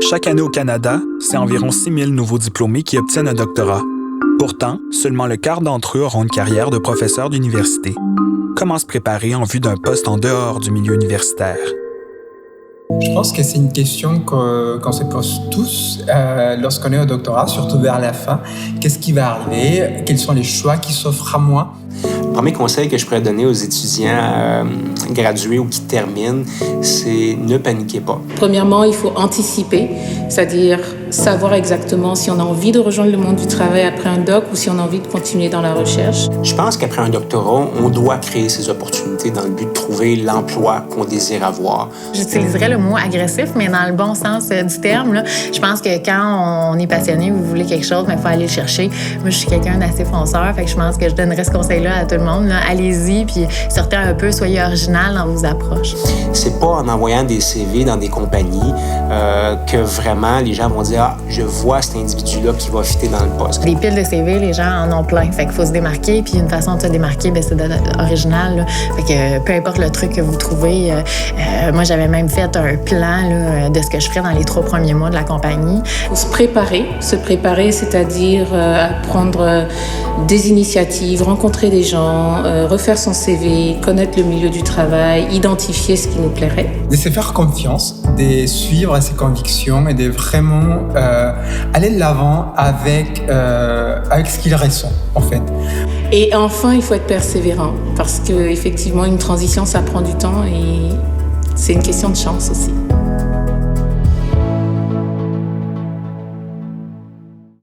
Chaque année au Canada, c'est environ 6 000 nouveaux diplômés qui obtiennent un doctorat. Pourtant, seulement le quart d'entre eux auront une carrière de professeur d'université. Comment se préparer en vue d'un poste en dehors du milieu universitaire? Je pense que c'est une question qu'on se pose tous lorsqu'on est au doctorat, surtout vers la fin. Qu'est-ce qui va arriver? Quels sont les choix qui s'offrent à moi? Le premier conseil que je pourrais donner aux étudiants gradués ou qui terminent, c'est ne paniquez pas. Premièrement, il faut anticiper, c'est-à-dire savoir exactement si on a envie de rejoindre le monde du travail après un doc ou si on a envie de continuer dans la recherche. Je pense qu'après un doctorat, on doit créer ces opportunités dans le but de trouver l'emploi qu'on désire avoir. J'utiliserais le mot agressif, mais dans le bon sens du terme. Là. Je pense que quand on est passionné, vous voulez quelque chose, il faut aller le chercher. Moi, je suis quelqu'un d'assez fonceur, fait que je pense que je donnerais ce conseil-là à tout le monde. Là. Allez-y, puis sortez un peu, soyez original dans vos approches. C'est pas en envoyant des CV dans des compagnies que vraiment les gens vont dire « Ah, je vois cet individu-là qui va fitter dans le poste ». Des piles de CV, les gens en ont plein. Fait qu'il faut se démarquer, puis une façon de se démarquer, c'est d'être original. Là. Fait que peu importe le truc que vous trouvez. Moi, j'avais même fait un plan là, de ce que je ferais dans les 3 premiers mois de la compagnie. Il faut se préparer, c'est-à-dire prendre des initiatives, rencontrer des gens, refaire son CV, connaître le milieu du travail, identifier ce qui nous plairait. De se faire confiance, de suivre ses convictions et de vraiment aller de l'avant avec ce qu'il ressent, en fait. Et enfin, il faut être persévérant parce qu'effectivement, une transition, ça prend du temps et c'est une question de chance aussi.